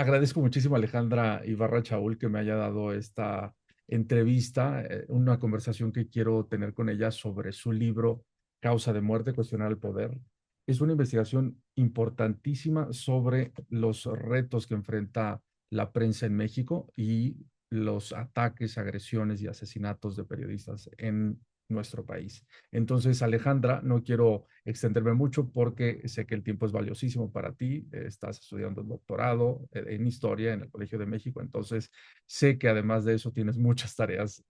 Agradezco muchísimo a Alejandra Ibarra Chaúl que me haya dado esta entrevista, una conversación que quiero tener con ella sobre su libro Causa de muerte, cuestionar el poder. Es una investigación importantísima sobre los retos que enfrenta la prensa en México y los ataques, agresiones y asesinatos de periodistas en nuestro país. Entonces, Alejandra, no quiero extenderme mucho porque sé que el tiempo es valiosísimo para ti. Estás estudiando un doctorado en historia en el Colegio de México, entonces sé que además de eso tienes muchas tareas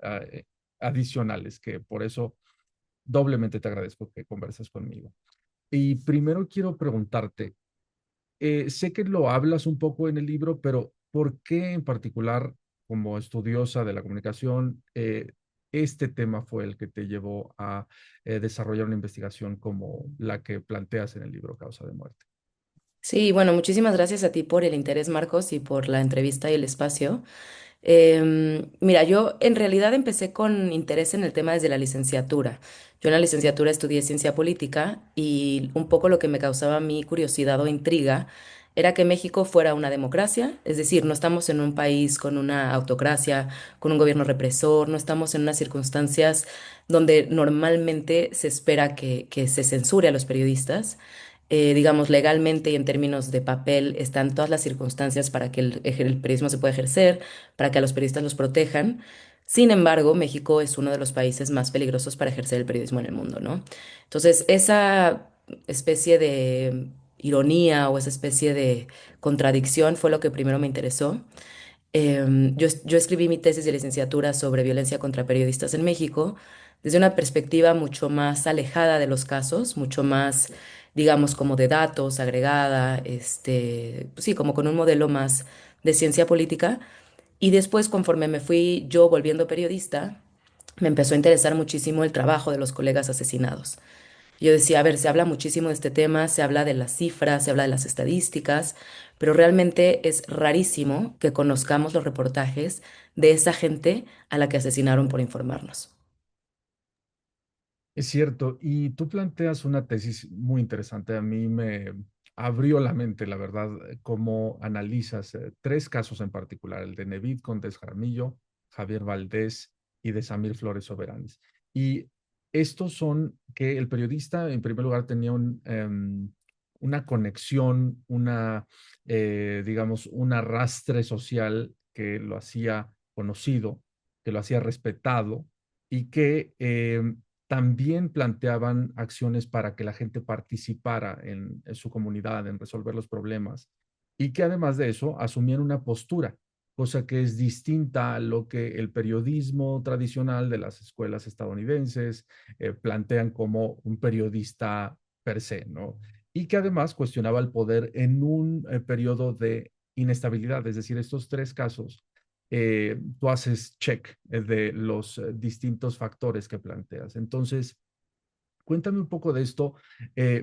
adicionales, que por eso doblemente te agradezco que converses conmigo. Y primero quiero preguntarte, sé que lo hablas un poco en el libro, pero ¿por qué en particular, como estudiosa de la comunicación, este tema fue el que te llevó a desarrollar una investigación como la que planteas en el libro Causa de Muerte? Sí, bueno, muchísimas gracias a ti por el interés, Marcos, y por la entrevista y el espacio. Mira, yo en realidad empecé con interés en el tema desde la licenciatura. Yo en la licenciatura estudié ciencia política y un poco lo que me causaba mi curiosidad o intriga era que México fuera una democracia, es decir, no estamos en un país con una autocracia, con un gobierno represor, no estamos en unas circunstancias donde normalmente se espera que se censure a los periodistas. Digamos, legalmente y en términos de papel están todas las circunstancias para que el periodismo se pueda ejercer, para que a los periodistas los protejan. Sin embargo, México es uno de los países más peligrosos para ejercer el periodismo en el mundo, ¿no? Entonces, esa especie de ironía o esa especie de contradicción fue lo que primero me interesó. Yo escribí mi tesis de licenciatura sobre violencia contra periodistas en México desde una perspectiva mucho más alejada de los casos, mucho más, digamos, como de datos, agregada, pues sí, como con un modelo más de ciencia política. Y después, conforme me fui yo volviendo periodista, me empezó a interesar muchísimo el trabajo de los colegas asesinados. Yo decía, a ver, se habla muchísimo de este tema, se habla de las cifras, se habla de las estadísticas, pero realmente es rarísimo que conozcamos los reportajes de esa gente a la que asesinaron por informarnos. Es cierto, y tú planteas una tesis muy interesante. A mí me abrió la mente, la verdad, cómo analizas tres casos en particular, el de Nevid Condes Jaramillo, Javier Valdés y de Samir Flores Soberanes. Y estos son que el periodista, en primer lugar, tenía una conexión, digamos, un arrastre social que lo hacía conocido, que lo hacía respetado y que también planteaban acciones para que la gente participara en su comunidad, en resolver los problemas, y que además de eso asumían una postura, cosa que es distinta a lo que el periodismo tradicional de las escuelas estadounidenses plantean como un periodista per se, ¿no? Y que además cuestionaba el poder en un periodo de inestabilidad, es decir, estos tres casos tú haces check de los distintos factores que planteas. Entonces, cuéntame un poco de esto,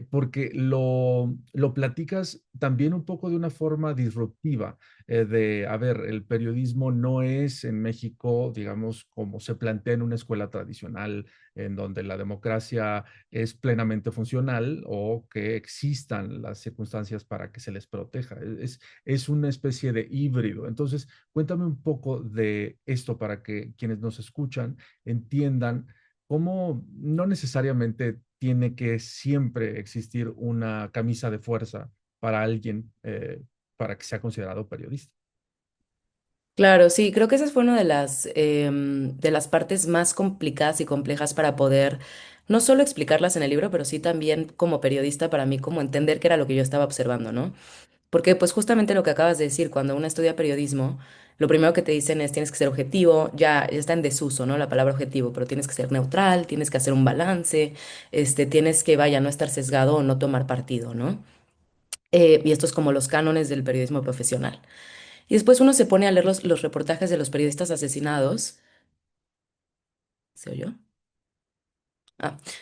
porque lo platicas también un poco de una forma disruptiva, a ver, el periodismo no es en México, digamos, como se plantea en una escuela tradicional, en donde la democracia es plenamente funcional o que existan las circunstancias para que se les proteja. Es una especie de híbrido. Entonces, cuéntame un poco de esto para que quienes nos escuchan entiendan cómo no necesariamente tiene que siempre existir una camisa de fuerza para alguien para que sea considerado periodista. Claro, sí, creo que esa fue una de las partes más complicadas y complejas para poder no solo explicarlas en el libro, pero sí también como periodista para mí, como entender qué era lo que yo estaba observando, ¿no? Porque pues justamente lo que acabas de decir, cuando uno estudia periodismo, lo primero que te dicen es tienes que ser objetivo, ya está en desuso, ¿no? La palabra objetivo, pero tienes que ser neutral, tienes que hacer un balance, tienes que, vaya, no estar sesgado o no tomar partido, ¿no? Y esto es como los cánones del periodismo profesional. Y después uno se pone a leer los reportajes de los periodistas asesinados. ¿Se oyó?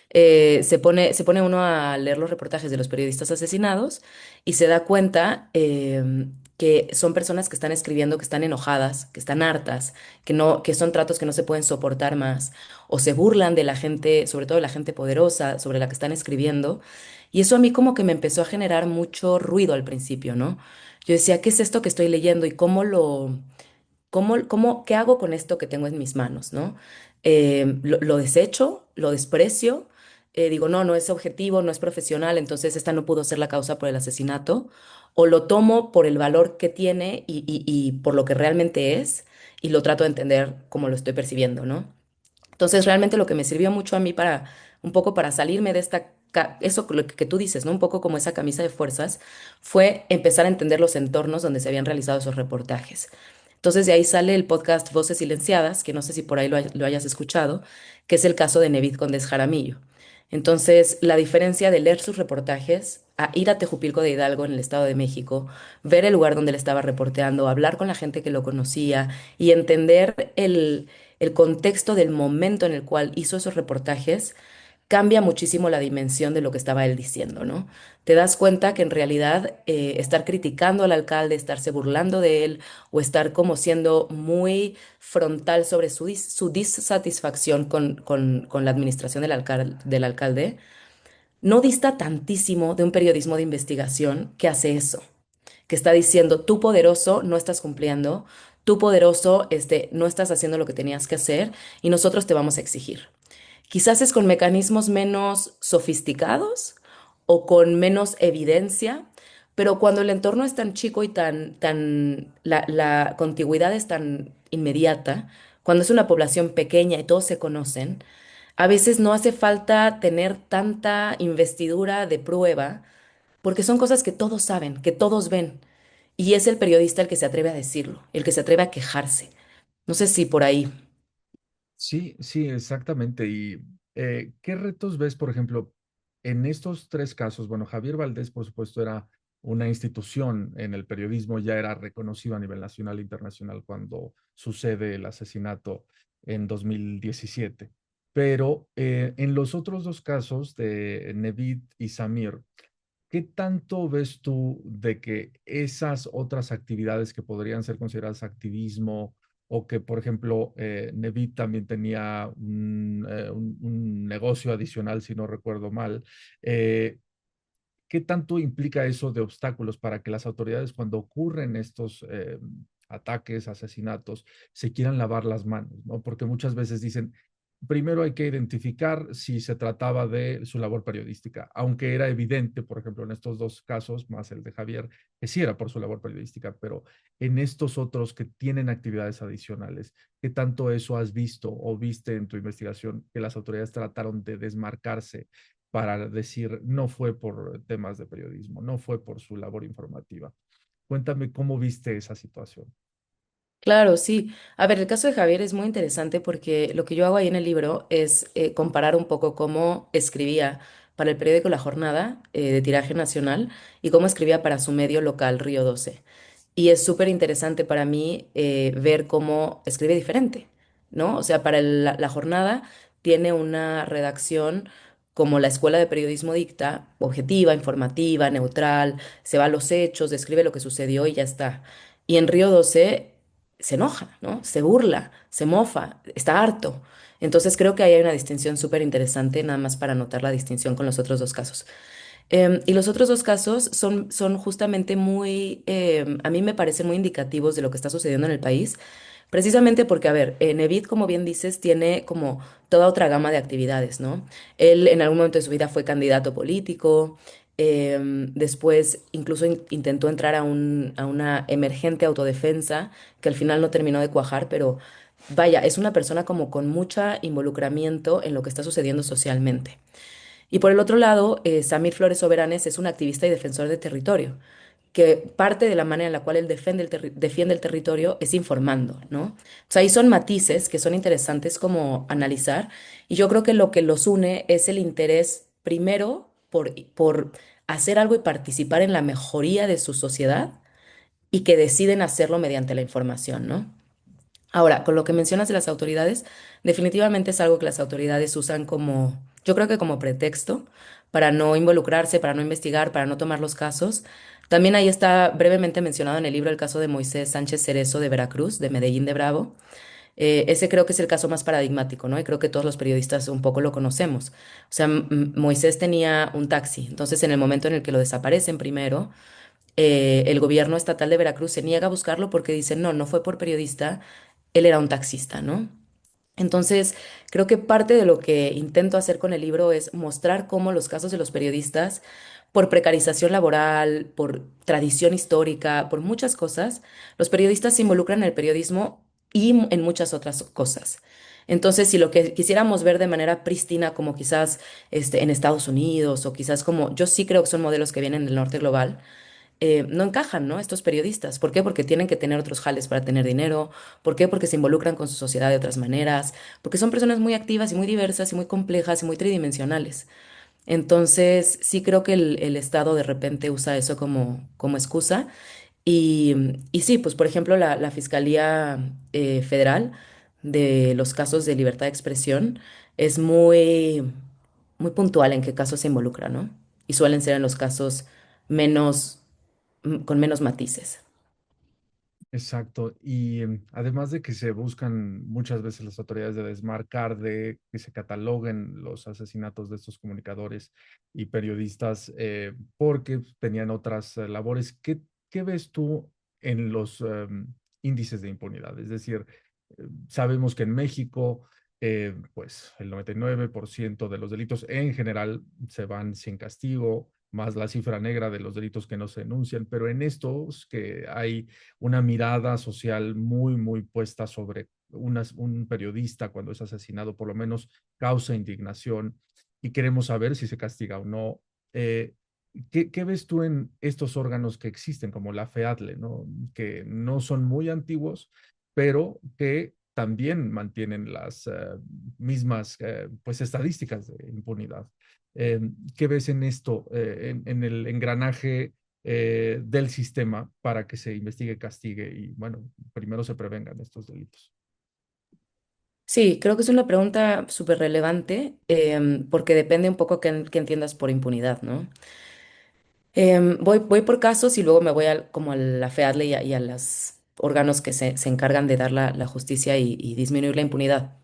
Se pone uno a leer los reportajes de los periodistas asesinados y se da cuenta que son personas que están escribiendo, que están enojadas, que están hartas, que son tratos que no se pueden soportar más, o se burlan de la gente, sobre todo de la gente poderosa sobre la que están escribiendo. Y eso a mí como que me empezó a generar mucho ruido al principio, ¿no? Yo decía, ¿qué es esto que estoy leyendo y qué hago con esto que tengo en mis manos, ¿no? Lo desecho, lo desprecio, digo, no, no es objetivo, no es profesional, entonces esta no pudo ser la causa por el asesinato, o lo tomo por el valor que tiene y por lo que realmente es, y lo trato de entender como lo estoy percibiendo, ¿no? Entonces, realmente lo que me sirvió mucho a mí para, un poco para salirme de eso lo que tú dices, ¿no? Un poco como esa camisa de fuerzas, fue empezar a entender los entornos donde se habían realizado esos reportajes. Entonces, de ahí sale el podcast Voces Silenciadas, que no sé si por ahí lo hayas escuchado, que es el caso de Nevid Condes Jaramillo. Entonces, la diferencia de leer sus reportajes a ir a Tejupilco de Hidalgo en el Estado de México, ver el lugar donde le estaba reporteando, hablar con la gente que lo conocía y entender el contexto del momento en el cual hizo esos reportajes, cambia muchísimo la dimensión de lo que estaba él diciendo, ¿no? Te das cuenta que en realidad estar criticando al alcalde, estarse burlando de él o estar como siendo muy frontal sobre su dissatisfacción con la administración del alcalde, no dista tantísimo de un periodismo de investigación que hace eso, que está diciendo, tú poderoso no estás cumpliendo, tú poderoso no estás haciendo lo que tenías que hacer y nosotros te vamos a exigir. Quizás es con mecanismos menos sofisticados o con menos evidencia, pero cuando el entorno es tan chico y la contigüidad es tan inmediata, cuando es una población pequeña y todos se conocen, a veces no hace falta tener tanta investidura de prueba, porque son cosas que todos saben, que todos ven. Y es el periodista el que se atreve a decirlo, el que se atreve a quejarse. No sé si por ahí. Sí, sí, exactamente. ¿Y qué retos ves, por ejemplo, en estos tres casos? Bueno, Javier Valdés, por supuesto, era una institución en el periodismo, ya era reconocido a nivel nacional e internacional cuando sucede el asesinato en 2017. Pero en los otros dos casos de Nevid y Samir, ¿qué tanto ves tú de que esas otras actividades que podrían ser consideradas activismo o que, por ejemplo, Nevid también tenía un negocio adicional, si no recuerdo mal, eh, ¿qué tanto implica eso de obstáculos para que las autoridades, cuando ocurren estos ataques, asesinatos, se quieran lavar las manos, ¿no? Porque muchas veces dicen, primero hay que identificar si se trataba de su labor periodística, aunque era evidente, por ejemplo, en estos dos casos, más el de Javier, que sí era por su labor periodística, pero en estos otros que tienen actividades adicionales, ¿qué tanto eso has visto o viste en tu investigación que las autoridades trataron de desmarcarse para decir no fue por temas de periodismo, no fue por su labor informativa? Cuéntame cómo viste esa situación. Claro, sí. A ver, el caso de Javier es muy interesante porque lo que yo hago ahí en el libro es comparar un poco cómo escribía para el periódico La Jornada, de tiraje nacional, y cómo escribía para su medio local, Río 12. Y es súper interesante para mí ver cómo escribe diferente, ¿no? O sea, para la jornada tiene una redacción como la Escuela de Periodismo dicta, objetiva, informativa, neutral, se va a los hechos, describe lo que sucedió y ya está. Y en Río 12 se enoja, ¿no? Se burla, se mofa, está harto. Entonces creo que ahí hay una distinción súper interesante, nada más para notar la distinción con los otros dos casos. Y los otros dos casos son justamente a mí me parecen muy indicativos de lo que está sucediendo en el país, precisamente porque, a ver, Nevid, como bien dices, tiene como toda otra gama de actividades, ¿no? Él en algún momento de su vida fue candidato político, después incluso intentó entrar a una emergente autodefensa que al final no terminó de cuajar, pero vaya, es una persona como con mucho involucramiento en lo que está sucediendo socialmente. Y por el otro lado, Samir Flores Soberanes es un activista y defensor de territorio, que parte de la manera en la cual él defiende el territorio es informando, ¿no? O sea, ahí son matices que son interesantes como analizar, y yo creo que lo que los une es el interés, primero, por hacer algo y participar en la mejoría de su sociedad, y que deciden hacerlo mediante la información, ¿no? Ahora, con lo que mencionas de las autoridades, definitivamente es algo que las autoridades usan como, yo creo que como pretexto para no involucrarse, para no investigar, para no tomar los casos. También ahí está brevemente mencionado en el libro el caso de Moisés Sánchez Cerezo de Veracruz, de Medellín de Bravo. Ese creo que es el caso más paradigmático, ¿no? Y creo que todos los periodistas un poco lo conocemos. O sea, Moisés tenía un taxi, entonces en el momento en el que lo desaparecen primero, el gobierno estatal de Veracruz se niega a buscarlo porque dice, no, no fue por periodista, él era un taxista, ¿no? Entonces, creo que parte de lo que intento hacer con el libro es mostrar cómo los casos de los periodistas, por precarización laboral, por tradición histórica, por muchas cosas, los periodistas se involucran en el periodismo y en muchas otras cosas. Entonces, si lo que quisiéramos ver de manera prístina, como quizás en Estados Unidos o quizás como, yo sí creo que son modelos que vienen del norte global, no encajan, ¿no? Estos periodistas. ¿Por qué? Porque tienen que tener otros jales para tener dinero. ¿Por qué? Porque se involucran con su sociedad de otras maneras. Porque son personas muy activas y muy diversas y muy complejas y muy tridimensionales. Entonces, sí creo que el Estado de repente usa eso como excusa. Y sí, pues por ejemplo, la Fiscalía Federal de los casos de libertad de expresión es muy puntual en qué casos se involucra, ¿no? Y suelen ser en los casos menos con menos matices. Exacto. Y además de que se buscan muchas veces las autoridades de desmarcar, de que se cataloguen los asesinatos de estos comunicadores y periodistas porque tenían otras labores, ¿qué ves tú en los índices de impunidad? Es decir, sabemos que en México, pues el 99% de los delitos en general se van sin castigo, más la cifra negra de los delitos que no se denuncian, pero en estos que hay una mirada social muy, muy puesta sobre un periodista cuando es asesinado, por lo menos causa indignación y queremos saber si se castiga o no. Eh, ¿Qué ves tú en estos órganos que existen, como la FEADLE, ¿no? Que no son muy antiguos, pero que también mantienen las mismas pues, estadísticas de impunidad? Eh, ¿Qué ves en esto, en el engranaje del sistema para que se investigue, castigue y, bueno, primero se prevengan estos delitos? Sí, creo que es una pregunta súper relevante porque depende un poco qué entiendas por impunidad, ¿no? Voy por casos y luego me voy como a la FEADLE y a los órganos que se encargan de dar la justicia y disminuir la impunidad.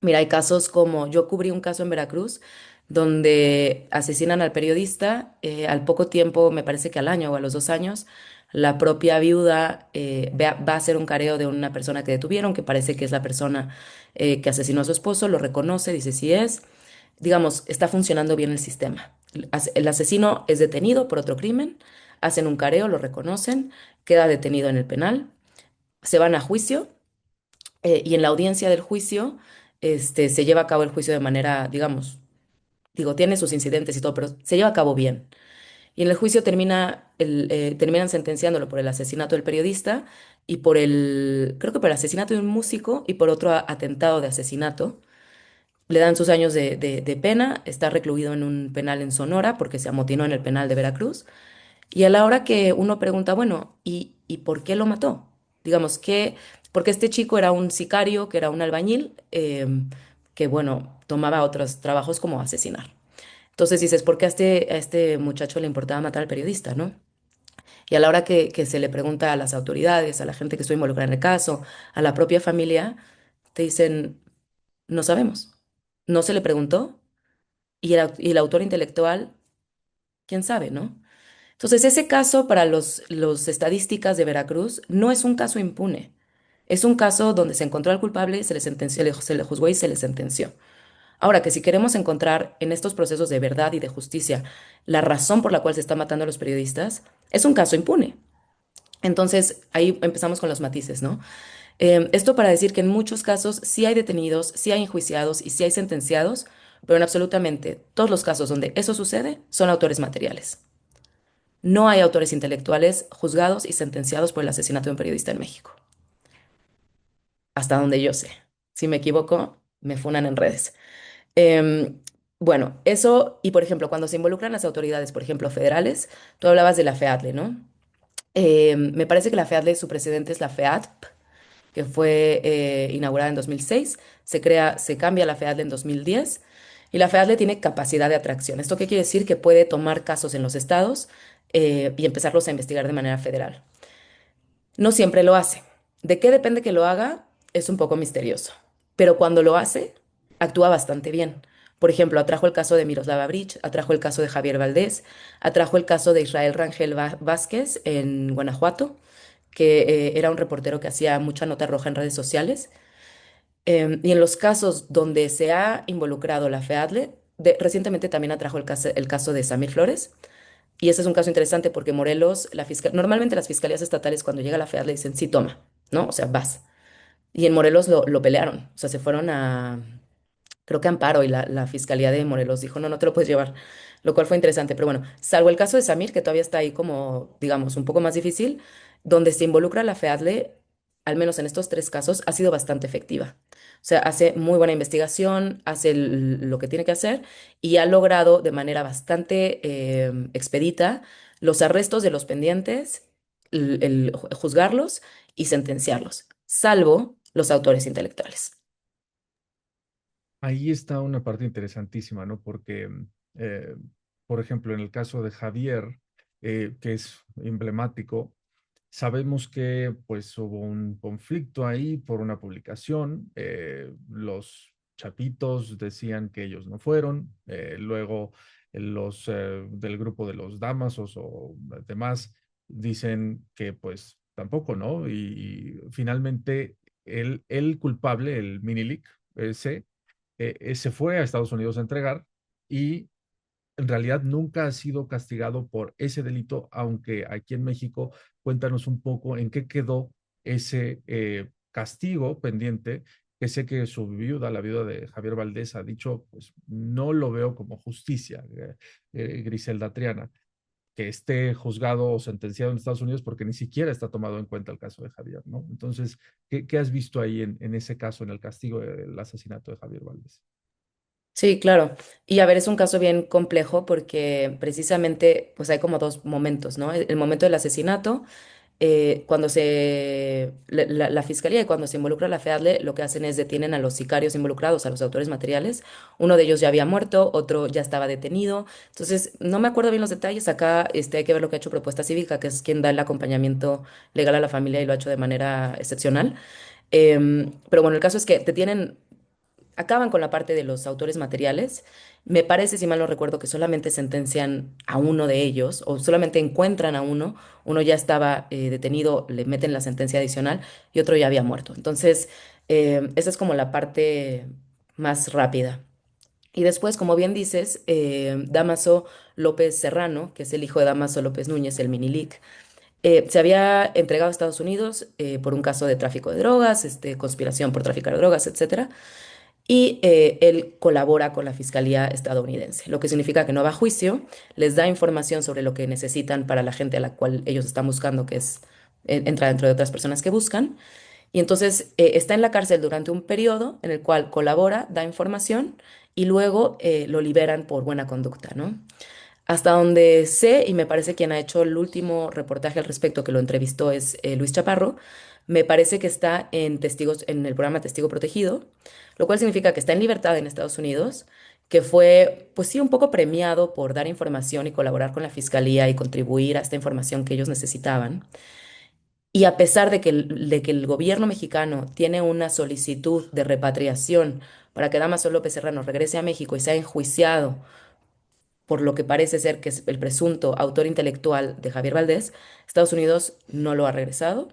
Mira, hay casos como yo cubrí un caso en Veracruz donde asesinan al periodista, al poco tiempo, me parece que al año o a los 2 años, la propia viuda va a hacer un careo de una persona que detuvieron, que parece que es la persona que asesinó a su esposo, lo reconoce, dice sí es, digamos, está funcionando bien el sistema. El asesino es detenido por otro crimen, hacen un careo, lo reconocen, queda detenido en el penal, se van a juicio y en la audiencia del juicio, se lleva a cabo el juicio de manera, digamos, digo, tiene sus incidentes y todo, pero se lleva a cabo bien. Y en el juicio terminan sentenciándolo por el asesinato del periodista y creo que por el asesinato de un músico y por otro atentado de asesinato. Le dan sus años de pena, está recluido en un penal en Sonora porque se amotinó en el penal de Veracruz. Y a la hora que uno pregunta, bueno, ¿y por qué lo mató? Digamos que, porque este chico era un sicario, que era un albañil, que bueno, tomaba otros trabajos como asesinar. Entonces dices, ¿por qué a este muchacho le importaba matar al periodista, no? Y a la hora que se le pregunta a las autoridades, a la gente que estuvo involucrada en el caso, a la propia familia, te dicen, no sabemos. No se le preguntó y el autor intelectual, quién sabe, ¿no? Entonces, ese caso para los estadísticas de Veracruz no es un caso impune. Es un caso donde se encontró al culpable, se le sentenció, se le juzgó y se le sentenció. Ahora que si queremos encontrar en estos procesos de verdad y de justicia la razón por la cual se está matando a los periodistas, es un caso impune. Entonces, ahí empezamos con los matices, ¿no? Esto para decir que en muchos casos sí hay detenidos, sí hay enjuiciados y sí hay sentenciados, pero en absolutamente todos los casos donde eso sucede son autores materiales. No hay autores intelectuales juzgados y sentenciados por el asesinato de un periodista en México, hasta donde yo sé. Si me equivoco, me funan en redes. Em, bueno, eso, y por ejemplo, cuando se involucran las autoridades, por ejemplo, federales, tú hablabas de la FEADLE, ¿no? Me parece que la FEADLE, su precedente es la FEADP, que fue inaugurada en 2006. Se cambia la FEADLE en 2010 y la FEADLE tiene capacidad de atracción. ¿Esto qué quiere decir? Que puede tomar casos en los estados y empezarlos a investigar de manera federal. No siempre lo hace. ¿De qué depende que lo haga? Es un poco misterioso. Pero cuando lo hace, actúa bastante bien. Por ejemplo, atrajo el caso de Miroslava Breach, atrajo el caso de Javier Valdés, atrajo el caso de Israel Rangel Vázquez en Guanajuato, que era un reportero que hacía mucha nota roja en redes sociales. Y en los casos donde se ha involucrado la FEADLE, recientemente también atrajo el caso de Samir Flores. Y ese es un caso interesante porque Morelos, normalmente las fiscalías estatales cuando llega la FEADLE dicen, sí, toma, ¿no? O sea, vas. Y en Morelos lo pelearon, o sea, se fueron a, creo que Amparo y la Fiscalía de Morelos dijo, no, no te lo puedes llevar, lo cual fue interesante. Pero bueno, salvo el caso de Samir, que todavía está ahí como, digamos, un poco más difícil, donde se involucra la FEADLE, al menos en estos tres casos, ha sido bastante efectiva. O sea, hace muy buena investigación, hace lo que tiene que hacer y ha logrado de manera bastante expedita los arrestos de los pendientes, juzgarlos y sentenciarlos, salvo los autores intelectuales. Ahí está una parte interesantísima, ¿no? Porque, eh, por ejemplo, en el caso de Javier, que es emblemático, sabemos que pues hubo un conflicto ahí por una publicación. Los chapitos decían que ellos no fueron. Luego los del grupo de los Damasos o demás dicen que pues tampoco, ¿no? Y finalmente el culpable, el Minilic, ese, se fue a Estados Unidos a entregar y en realidad nunca ha sido castigado por ese delito, aunque aquí en México, cuéntanos un poco en qué quedó ese castigo pendiente, que sé que su viuda, la viuda de Javier Valdés, ha dicho, pues no lo veo como justicia, Griselda Triana, que esté juzgado o sentenciado en Estados Unidos porque ni siquiera está tomado en cuenta el caso de Javier, ¿no? Entonces, ¿qué has visto ahí en ese caso, en el castigo del asesinato de Javier Valdés? Sí, claro. Y a ver, es un caso bien complejo porque precisamente pues hay como dos momentos, ¿no? El momento del asesinato, cuando la fiscalía y cuando se involucra la FEADLE, lo que hacen es detienen a los sicarios involucrados, a los autores materiales. Uno de ellos ya había muerto, otro ya estaba detenido. Entonces, no me acuerdo bien los detalles. Acá hay que ver lo que ha hecho Propuesta Cívica, que es quien da el acompañamiento legal a la familia y lo ha hecho de manera excepcional. Pero bueno, el caso es que detienen acaban con la parte de los autores materiales. Me parece, si mal no recuerdo, que solamente sentencian a uno de ellos o solamente encuentran a uno. Uno ya estaba detenido, le meten la sentencia adicional y otro ya había muerto. Entonces, esa es como la parte más rápida. Y después, como bien dices, Damaso López Serrano, que es el hijo de Damaso López Núñez, el Minilic, se había entregado a Estados Unidos por un caso de tráfico de drogas, conspiración por traficar drogas, etcétera, y él colabora con la Fiscalía estadounidense, lo que significa que no va a juicio, les da información sobre lo que necesitan para la gente a la cual ellos están buscando, que es, entra dentro de otras personas que buscan, y entonces está en la cárcel durante un periodo en el cual colabora, da información y luego lo liberan por buena conducta, ¿no? Hasta donde sé, y me parece quien ha hecho el último reportaje al respecto, que lo entrevistó, es Luis Chaparro, me parece que está en testigos, en el programa Testigo Protegido, lo cual significa que está en libertad en Estados Unidos, que fue, pues sí, un poco premiado por dar información y colaborar con la fiscalía y contribuir a esta información que ellos necesitaban. Y a pesar de que el gobierno mexicano tiene una solicitud de repatriación para que Damaso López Serrano regrese a México y sea enjuiciado por lo que parece ser que es el presunto autor intelectual de Javier Valdés, Estados Unidos no lo ha regresado.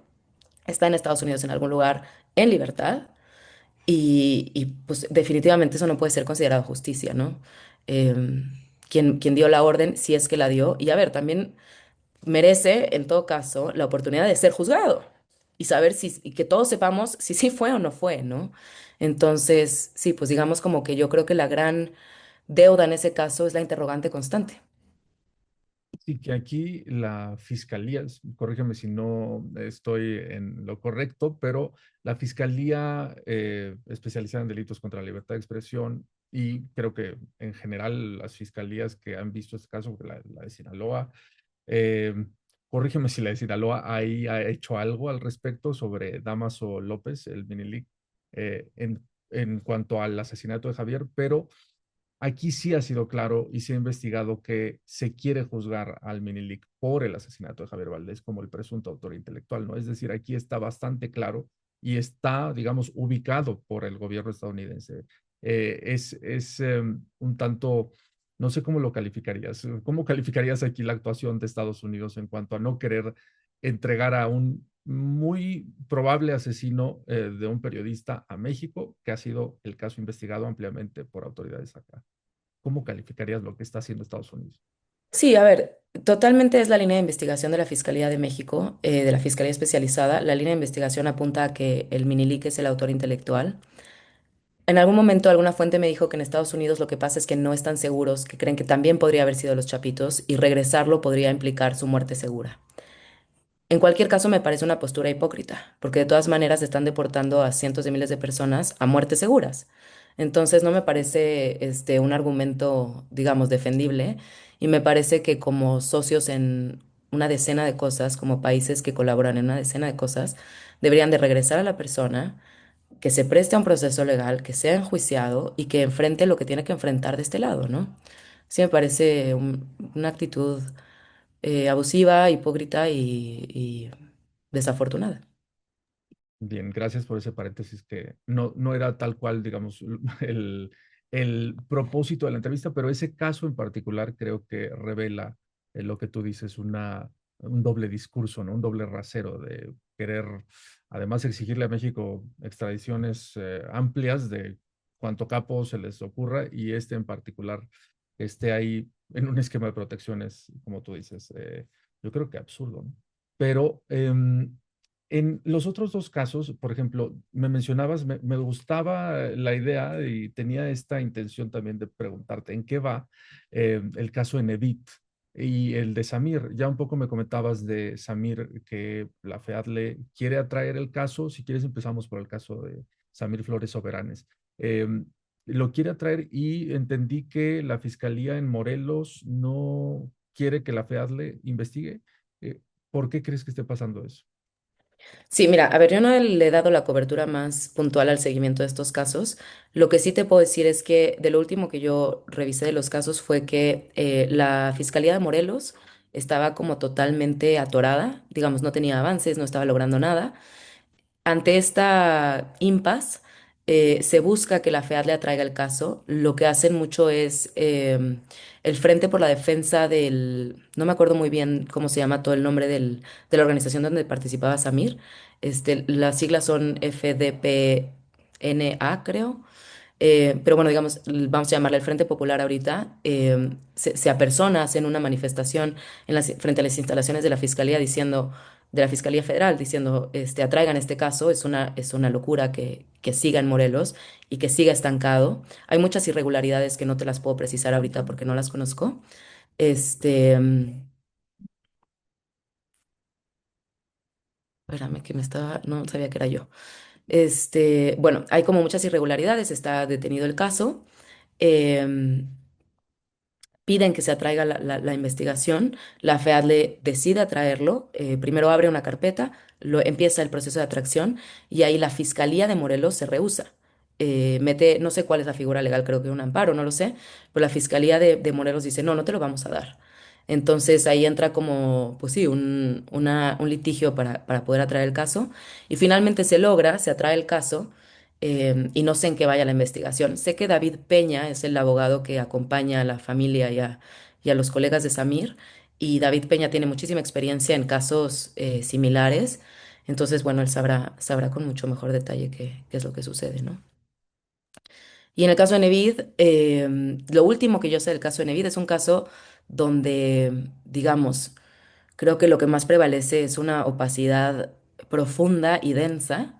Está en Estados Unidos en algún lugar en libertad pues definitivamente eso no puede ser considerado justicia, ¿no? Quien dio la orden, si es que la dio, y a ver, también merece, en todo caso, la oportunidad de ser juzgado y saber si, y que todos sepamos si sí fue o no fue, ¿no? Entonces, sí, pues digamos como que yo creo que la gran deuda en ese caso es la interrogante constante. Sí, que aquí la fiscalía, corrígeme si no estoy en lo correcto, pero la fiscalía especializada en delitos contra la libertad de expresión y creo que en general las fiscalías que han visto este caso, la de Sinaloa, eh, corrígeme si la de Sinaloa ahí ha hecho algo al respecto sobre Damaso López, el Minilic, en cuanto al asesinato de Javier, pero aquí sí ha sido claro y se ha investigado que se quiere juzgar al Minilic por el asesinato de Javier Valdés como el presunto autor intelectual, ¿no? Es decir, aquí está bastante claro y está, digamos, ubicado por el gobierno estadounidense es un tanto, no sé cómo lo calificarías. ¿Cómo calificarías aquí la actuación de Estados Unidos en cuanto a no querer entregar a un muy probable asesino de un periodista a México, que ha sido el caso investigado ampliamente por autoridades acá? ¿Cómo calificarías lo que está haciendo Estados Unidos? Sí, a ver, totalmente es la línea de investigación de la Fiscalía de México, de la Fiscalía Especializada. La línea de investigación apunta a que el Minilic es el autor intelectual. En algún momento alguna fuente me dijo que en Estados Unidos lo que pasa es que no están seguros, que creen que también podría haber sido los Chapitos y regresarlo podría implicar su muerte segura. En cualquier caso, me parece una postura hipócrita, porque de todas maneras están deportando a cientos de miles de personas a muertes seguras. Entonces, no me parece un argumento, digamos, defendible, y me parece que como socios en una decena de cosas, como países que colaboran en una decena de cosas, deberían de regresar a la persona, que se preste a un proceso legal, que sea enjuiciado y que enfrente lo que tiene que enfrentar de este lado, ¿no? Sí, me parece una actitud abusiva, hipócrita y desafortunada. Bien, gracias por ese paréntesis que no era tal cual, digamos, el, el propósito de la entrevista, pero ese caso en particular creo que revela lo que tú dices, un doble discurso, ¿no? Un doble rasero de querer, además, exigirle a México extradiciones amplias de cuanto capo se les ocurra y este en particular esté ahí en un esquema de protecciones, como tú dices. Yo creo que absurdo, ¿no? Pero en los otros dos casos, por ejemplo, me mencionabas, me gustaba la idea y tenía esta intención también de preguntarte en qué va el caso de Nevit y el de Samir. Ya un poco me comentabas de Samir que la FEAD le quiere atraer el caso. Si quieres, empezamos por el caso de Samir Flores Soberanes. Eh, lo quiere atraer y entendí que la fiscalía en Morelos no quiere que la FEAD le investigue. Eh, ¿Por qué crees que esté pasando eso? Sí, mira, a ver, yo no le he dado la cobertura más puntual al seguimiento de estos casos. Lo que sí te puedo decir es que de lo último que yo revisé de los casos fue que la Fiscalía de Morelos estaba como totalmente atorada, digamos, no tenía avances, no estaba logrando nada. Ante esta impasse, se busca que la FEAD le atraiga el caso. Lo que hacen mucho es el Frente por la Defensa no me acuerdo muy bien cómo se llama todo el nombre de la organización donde participaba Samir. Las siglas son FDPNA, creo. Pero bueno, digamos, vamos a llamarle el Frente Popular ahorita, se apersona, hacen una manifestación frente a las instalaciones de la Fiscalía diciendo, de la Fiscalía Federal, diciendo, atraigan este caso, es una locura que siga en Morelos y que siga estancado. Hay muchas irregularidades que no te las puedo precisar ahorita porque no las conozco. Este, mm, Espérame, que me estaba, no sabía que era yo. Bueno, hay como muchas irregularidades, está detenido el caso. em, Piden que se atraiga la investigación, la FEAD le decide atraerlo, primero abre una carpeta, empieza el proceso de atracción y ahí la Fiscalía de Morelos se rehúsa. Mete, no sé cuál es la figura legal, creo que un amparo, no lo sé, pero la Fiscalía de Morelos dice, no, no te lo vamos a dar. Entonces ahí entra como, pues sí, un litigio para poder atraer el caso y finalmente se logra, se atrae el caso y no sé en qué vaya la investigación. Sé que David Peña es el abogado que acompaña a la familia y a los colegas de Samir, y David Peña tiene muchísima experiencia en casos similares, entonces, bueno, él sabrá con mucho mejor detalle qué es lo que sucede, ¿no? Y en el caso de Nevid, lo último que yo sé del caso de Nevid es un caso donde, digamos, creo que lo que más prevalece es una opacidad profunda y densa.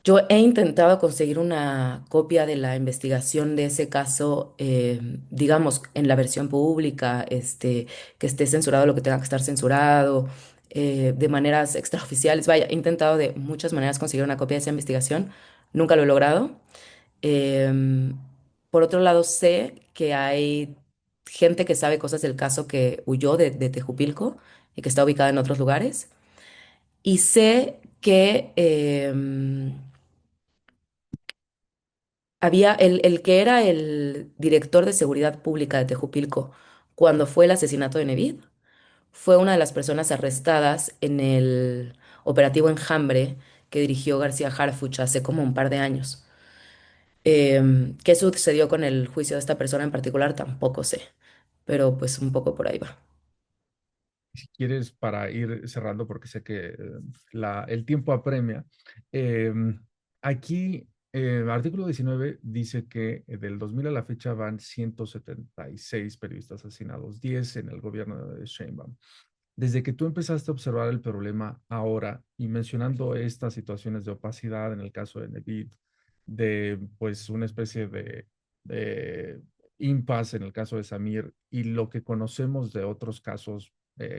Yo he intentado conseguir una copia de la investigación de ese caso, digamos, en la versión pública, que esté censurado lo que tenga que estar censurado, de maneras extraoficiales. Vaya, he intentado de muchas maneras conseguir una copia de esa investigación, nunca lo he logrado. Em, por otro lado, sé que hay gente que sabe cosas del caso que huyó de Tejupilco y que está ubicada en otros lugares. Y sé que había el que era el director de seguridad pública de Tejupilco cuando fue el asesinato de Nevid, fue una de las personas arrestadas en el operativo Enjambre que dirigió García Harfuch hace como un par de años. ¿Qué sucedió con el juicio de esta persona en particular? Tampoco sé, pero pues un poco por ahí va. Si quieres, para ir cerrando, porque sé que el tiempo apremia, eh, aquí, artículo 19 dice que del 2000 a la fecha van 176 periodistas asesinados, 10 en el gobierno de Sheinbaum. Desde que tú empezaste a observar el problema ahora y mencionando estas situaciones de opacidad en el caso de Nevid, de pues una especie de impasse en el caso de Samir y lo que conocemos de otros casos,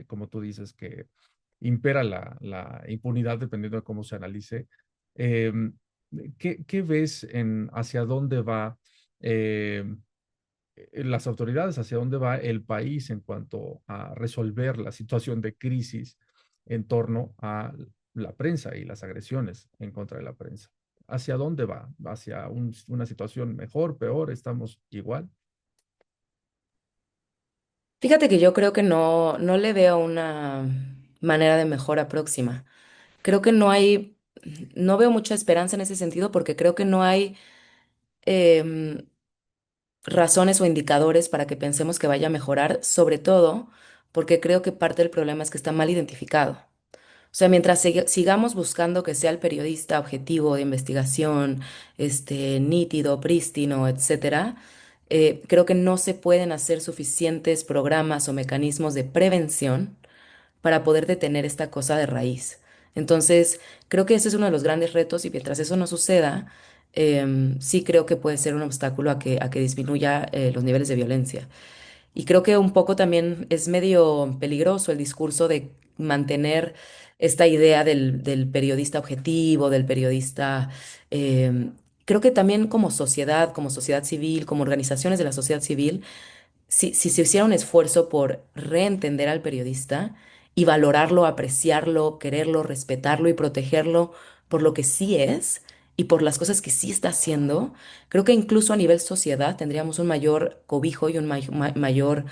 como tú dices, que impera la impunidad dependiendo de cómo se analice, eh, ¿qué ves en hacia dónde va? eh, las autoridades, hacia dónde va el país en cuanto a resolver la situación de crisis en torno a la prensa y las agresiones en contra de la prensa. ¿Hacia dónde va? ¿Hacia una situación mejor, peor? ¿Estamos igual? Fíjate que yo creo que no le veo una manera de mejora próxima. Creo que no veo mucha esperanza en ese sentido porque creo que no hay em, razones o indicadores para que pensemos que vaya a mejorar, sobre todo porque creo que parte del problema es que está mal identificado. O sea, mientras sigamos buscando que sea el periodista objetivo de investigación, nítido, prístino, etcétera, creo que no se pueden hacer suficientes programas o mecanismos de prevención para poder detener esta cosa de raíz. Entonces, creo que ese es uno de los grandes retos y mientras eso no suceda, sí creo que puede ser un obstáculo a que disminuya los niveles de violencia. Y creo que un poco también es medio peligroso el discurso de mantener esta idea del periodista objetivo, del periodista. Creo que también como sociedad civil, como organizaciones de la sociedad civil, si se hiciera un esfuerzo por reentender al periodista y valorarlo, apreciarlo, quererlo, respetarlo y protegerlo por lo que sí es y por las cosas que sí está haciendo, creo que incluso a nivel sociedad tendríamos un mayor cobijo y un mayor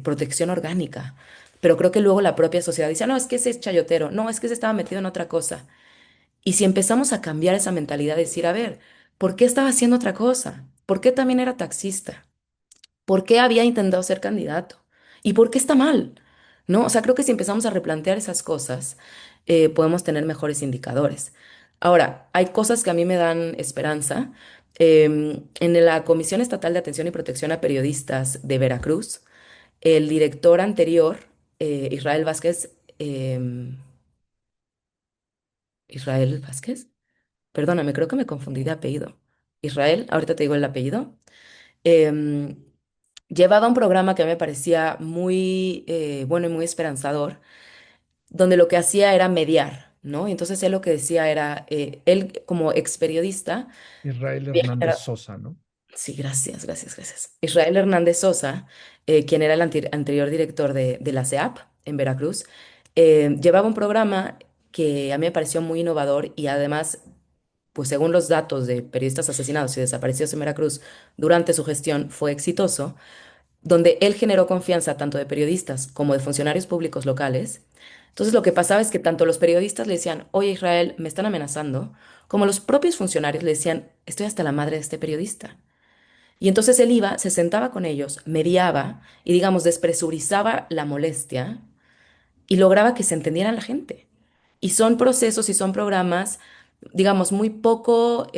protección orgánica. Pero creo que luego la propia sociedad dice, "Ah, no, es que ese es chayotero, no, es que se estaba metido en otra cosa". Y si empezamos a cambiar esa mentalidad, decir, a ver, ¿por qué estaba haciendo otra cosa? ¿Por qué también era taxista? ¿Por qué había intentado ser candidato? ¿Y por qué está mal? ¿No? O sea, creo que si empezamos a replantear esas cosas, podemos tener mejores indicadores. Ahora, hay cosas que a mí me dan esperanza. En la Comisión Estatal de Atención y Protección a Periodistas de Veracruz, el director anterior, Israel Vázquez, Israel Vázquez, perdóname, creo que me confundí de apellido. Israel, ahorita te digo el apellido. em, Llevaba un programa que a mí me parecía muy bueno y muy esperanzador, donde lo que hacía era mediar, ¿no? Y entonces él lo que decía era, él como ex periodista, Israel había Hernández generado- Sosa, ¿no? sí, gracias, gracias, gracias. Israel Hernández Sosa, quien era el anterior director de la CEAP en Veracruz, llevaba un programa que a mí me pareció muy innovador y además, pues según los datos de periodistas asesinados y desaparecidos en Veracruz durante su gestión, fue exitoso donde él generó confianza tanto de periodistas como de funcionarios públicos locales. Entonces lo que pasaba es que tanto los periodistas le decían, oye Israel, me están amenazando, como los propios funcionarios le decían, estoy hasta la madre de este periodista. Y entonces él iba, se sentaba con ellos, mediaba y digamos despresurizaba la molestia y lograba que se entendieran la gente. Y son procesos y son programas, digamos, muy poco,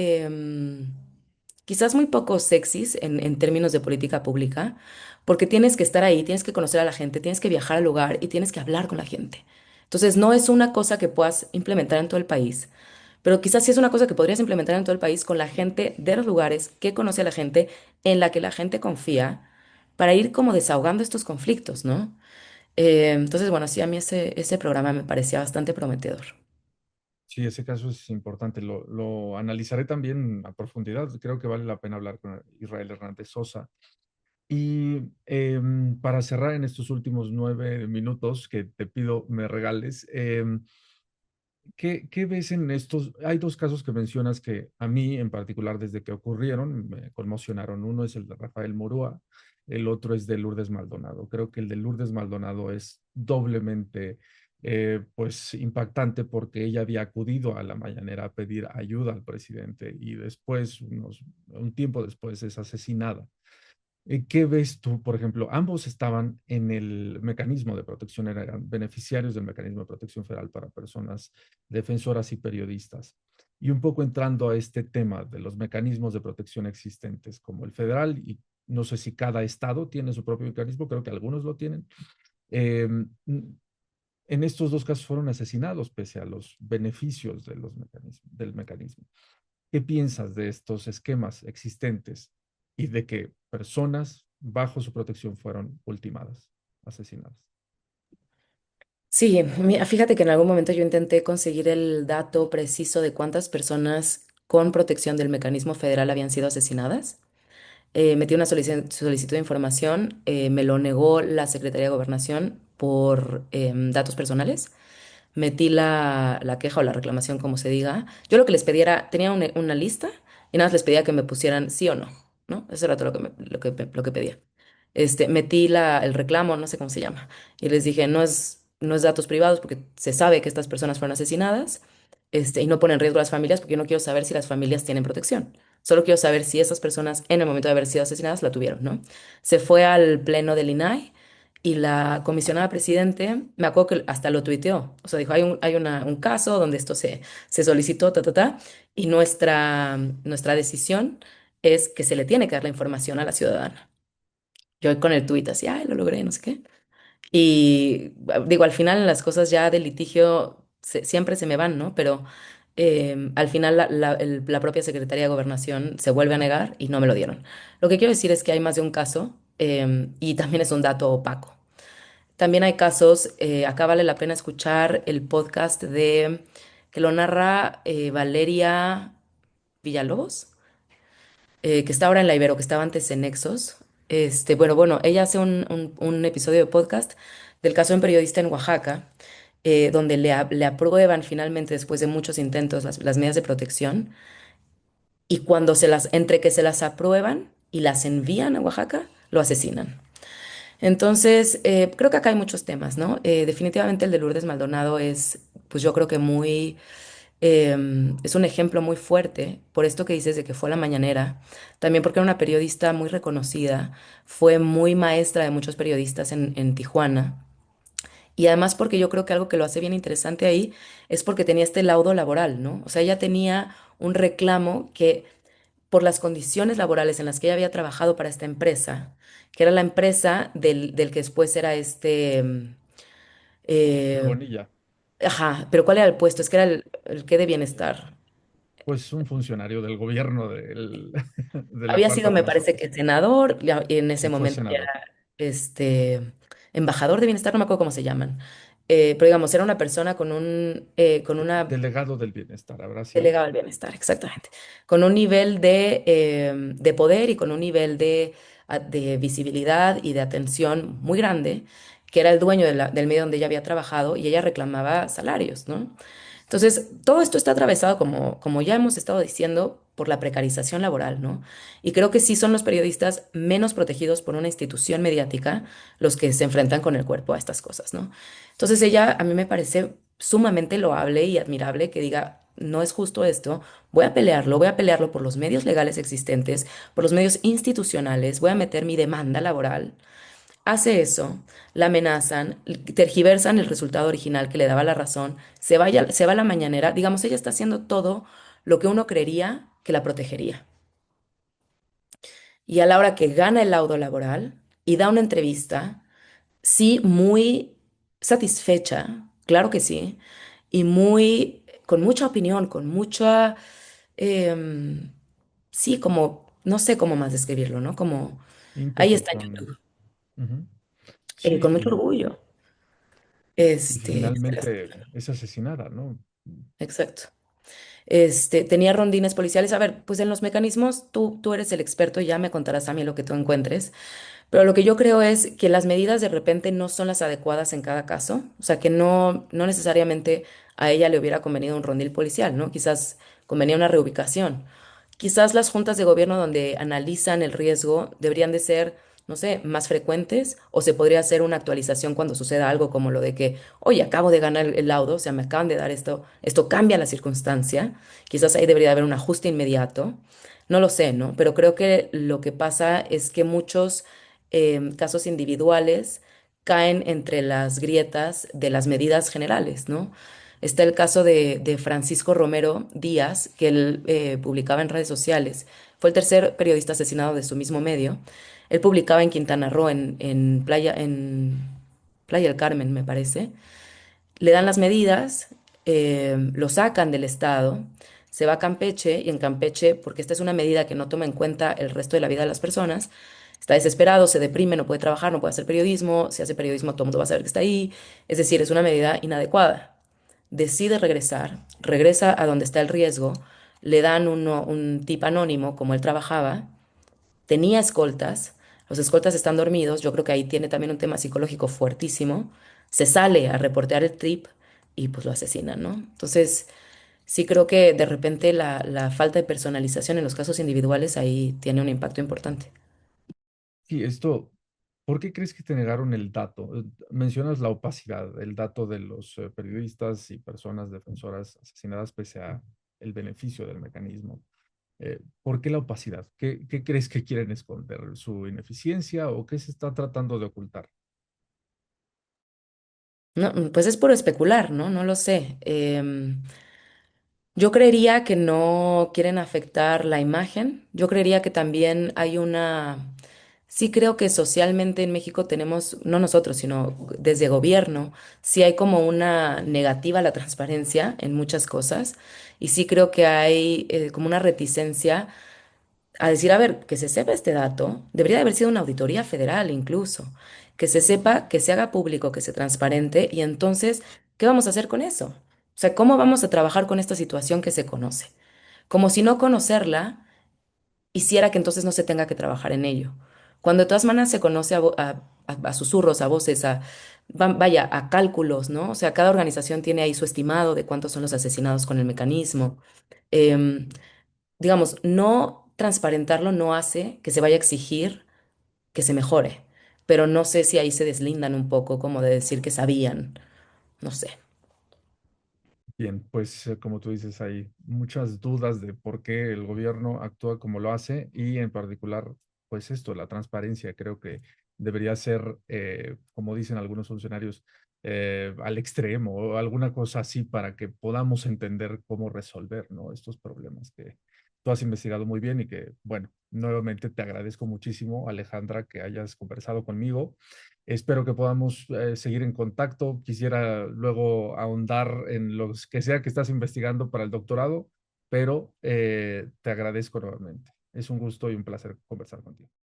quizás muy poco sexys en términos de política pública, porque tienes que estar ahí, tienes que conocer a la gente, tienes que viajar al lugar y tienes que hablar con la gente. Entonces, no es una cosa que puedas implementar en todo el país, pero quizás sí es una cosa que podrías implementar en todo el país con la gente de los lugares que conoce a la gente, en la que la gente confía, para ir como desahogando estos conflictos, ¿no? Entonces, bueno, sí, a mí ese programa me parecía bastante prometedor. Sí, ese caso es importante. Lo analizaré también a profundidad. Creo que vale la pena hablar con Israel Hernández Sosa. Y para cerrar en estos últimos 9 minutos que te pido me regales, ¿qué ves en estos? Hay dos casos que mencionas que a mí en particular desde que ocurrieron me conmocionaron. Uno es el de Rafael Morúa, el otro es de Lourdes Maldonado. Creo que el de Lourdes Maldonado es doblemente pues impactante porque ella había acudido a la mañanera a pedir ayuda al presidente y después, un tiempo después, es asesinada. ¿Qué ves tú? Por ejemplo, ambos estaban en el mecanismo de protección, eran beneficiarios del mecanismo de protección federal para personas defensoras y periodistas. Y un poco entrando a este tema de los mecanismos de protección existentes, como el federal, y no sé si cada estado tiene su propio mecanismo, creo que algunos lo tienen. Eh, en estos dos casos fueron asesinados pese a los beneficios de del mecanismo. ¿Qué piensas de estos esquemas existentes y de que personas bajo su protección fueron ultimadas, asesinadas? Sí, fíjate que en algún momento yo intenté conseguir el dato preciso de cuántas personas con protección del mecanismo federal habían sido asesinadas. Metí una solicitud de información, me lo negó la Secretaría de Gobernación por datos personales. Metí la queja o la reclamación, como se diga. Yo lo que les pedía era, tenía una lista y nada más les pedía que me pusieran sí o no, ¿no? Eso era todo lo que pedía. Metí el reclamo, no sé cómo se llama, y les dije, no es datos privados porque se sabe que estas personas fueron asesinadas, y no pone en riesgo a las familias porque yo no quiero saber si las familias tienen protección. Solo quiero saber si esas personas en el momento de haber sido asesinadas la tuvieron, ¿no? Se fue al pleno del INAI y la comisionada presidente, me acuerdo que hasta lo tuiteó. O sea, dijo, un caso donde esto se solicitó, y nuestra decisión es que se le tiene que dar la información a la ciudadana. Yo con el tuit así, ay, lo logré, no sé qué. Y digo, al final en las cosas ya de litigio siempre se me van, ¿no? Pero al final la propia Secretaría de Gobernación se vuelve a negar y no me lo dieron. Lo que quiero decir es que hay más de un caso y también es un dato opaco. También hay casos, acá vale la pena escuchar el podcast que lo narra Valeria Villalobos, que está ahora en la Ibero, que estaba antes en Nexos. Bueno, ella hace un episodio de podcast del caso de un periodista en Oaxaca, donde le aprueban finalmente, después de muchos intentos, las medidas de protección, y cuando entre que se las aprueban y las envían a Oaxaca, lo asesinan. Entonces, creo que acá hay muchos temas, ¿no? Definitivamente el de Lourdes Maldonado es, pues yo creo que es un ejemplo muy fuerte por esto que dices de que fue a la mañanera, también porque era una periodista muy reconocida, fue muy maestra de muchos periodistas en Tijuana. Y además porque yo creo que algo que lo hace bien interesante ahí es porque tenía este laudo laboral, ¿no? O sea, ella tenía un reclamo que por las condiciones laborales en las que ella había trabajado para esta empresa, que era la empresa del que después era El eh, Bonilla, ajá, pero ¿cuál era el puesto? Es que era el que de bienestar. pues un funcionario del gobierno de la Había sido, cuarta me parece que transformación. senador, y en ese Sí, fue momento ya senador, era embajador de bienestar, no me acuerdo cómo se llaman. Pero digamos, era una persona con una delegado del bienestar, ¿habrá sido? delegado del bienestar, exactamente. Con un nivel de poder y con un nivel de visibilidad y de atención muy grande, que era el dueño del medio donde ella había trabajado y ella reclamaba salarios, ¿no? Entonces, todo esto está atravesado, como ya hemos estado diciendo, por la precarización laboral, ¿no? Y creo que sí son los periodistas menos protegidos por una institución mediática los que se enfrentan con el cuerpo a estas cosas, ¿no? Entonces, ella a mí me parece sumamente loable y admirable que diga, no es justo esto, voy a pelearlo por los medios legales existentes, por los medios institucionales, voy a meter mi demanda laboral. Hace eso, la amenazan, tergiversan el resultado original que le daba la razón, se va a la mañanera, digamos, ella está haciendo todo lo que uno creería que la protegería. Y a la hora que gana el laudo laboral y da una entrevista, sí, muy satisfecha, claro que sí, y con mucha opinión, em, sí, como, no sé cómo más describirlo, ¿no? Como, ahí Ímpetu está en con... YouTube, Ujú. con Sí, mucho orgullo. y Se finalmente es asesinada, ¿no? exacto. Tenía rondines policiales. A ver, pues en los mecanismos tú eres el experto y ya me contarás a mí lo que tú encuentres. Pero lo que yo creo es que las medidas de repente no son las adecuadas en cada caso. O sea, que no necesariamente a ella le hubiera convenido un rondil policial, ¿no? Quizás convenía una reubicación. Quizás las juntas de gobierno donde analizan el riesgo deberían de ser no sé, más frecuentes, o se podría hacer una actualización cuando suceda algo como lo de que, oye, acabo de ganar el laudo, o sea, me acaban de dar esto, esto cambia la circunstancia, quizás ahí debería haber un ajuste inmediato, no lo sé, ¿no? Pero creo que lo que pasa es que muchos casos individuales caen entre las grietas de las medidas generales, ¿no? Está el caso de Francisco Romero Díaz, que él publicaba en redes sociales. Fue el tercer periodista asesinado de su mismo medio. Él publicaba en Quintana Roo, en Playa del Carmen, me parece. Le dan las medidas, lo sacan del estado, se va a Campeche y en Campeche, porque esta es una medida que no toma en cuenta el resto de la vida de las personas, está desesperado, se deprime, no puede trabajar, no puede hacer periodismo, si hace periodismo todo el mundo va a saber que está ahí, es decir, es una medida inadecuada. Decide regresar, regresa a donde está el riesgo, le dan un tip anónimo, como él trabajaba, tenía escoltas, los escoltas están dormidos, yo creo que ahí tiene también un tema psicológico fuertísimo, se sale a reportear el trip y pues lo asesinan, ¿no? Entonces, sí creo que de repente la falta de personalización en los casos individuales ahí tiene un impacto importante. Sí, esto, ¿por qué crees que te negaron el dato? Mencionas la opacidad, el dato de los periodistas y personas defensoras asesinadas pese a el beneficio del mecanismo. ¿Por qué la opacidad? ¿Qué crees que quieren esconder? ¿Su ineficiencia o qué se está tratando de ocultar? No, pues es por especular, ¿no? No lo sé. Yo creería que no quieren afectar la imagen. Yo creería que también hay una... Sí creo que socialmente en México tenemos, no nosotros, sino desde gobierno, sí hay como una negativa a la transparencia en muchas cosas. Y sí creo que hay como una reticencia a decir, a ver, que se sepa este dato, debería de haber sido una auditoría federal incluso, que se sepa, que se haga público, que se transparente y entonces, ¿qué vamos a hacer con eso? O sea, ¿cómo vamos a trabajar con esta situación que se conoce? Como si no conocerla hiciera que entonces no se tenga que trabajar en ello. Cuando de todas maneras se conoce a susurros, a voces, vaya, a cálculos, ¿no? O sea, cada organización tiene ahí su estimado de cuántos son los asesinados con el mecanismo. Em, digamos, no transparentarlo no hace que se vaya a exigir que se mejore, pero no sé si ahí se deslindan un poco como de decir que sabían, no sé. Bien, pues como tú dices, hay muchas dudas de por qué el gobierno actúa como lo hace y en particular, pues esto, la transparencia, creo que debería ser, como dicen algunos funcionarios, al extremo o alguna cosa así para que podamos entender cómo resolver, ¿no? Estos problemas que tú has investigado muy bien y que, bueno, nuevamente te agradezco muchísimo, Alejandra, que hayas conversado conmigo. Espero que podamos seguir en contacto. Quisiera luego ahondar en lo que sea que estás investigando para el doctorado, pero te agradezco nuevamente. Es un gusto y un placer conversar contigo.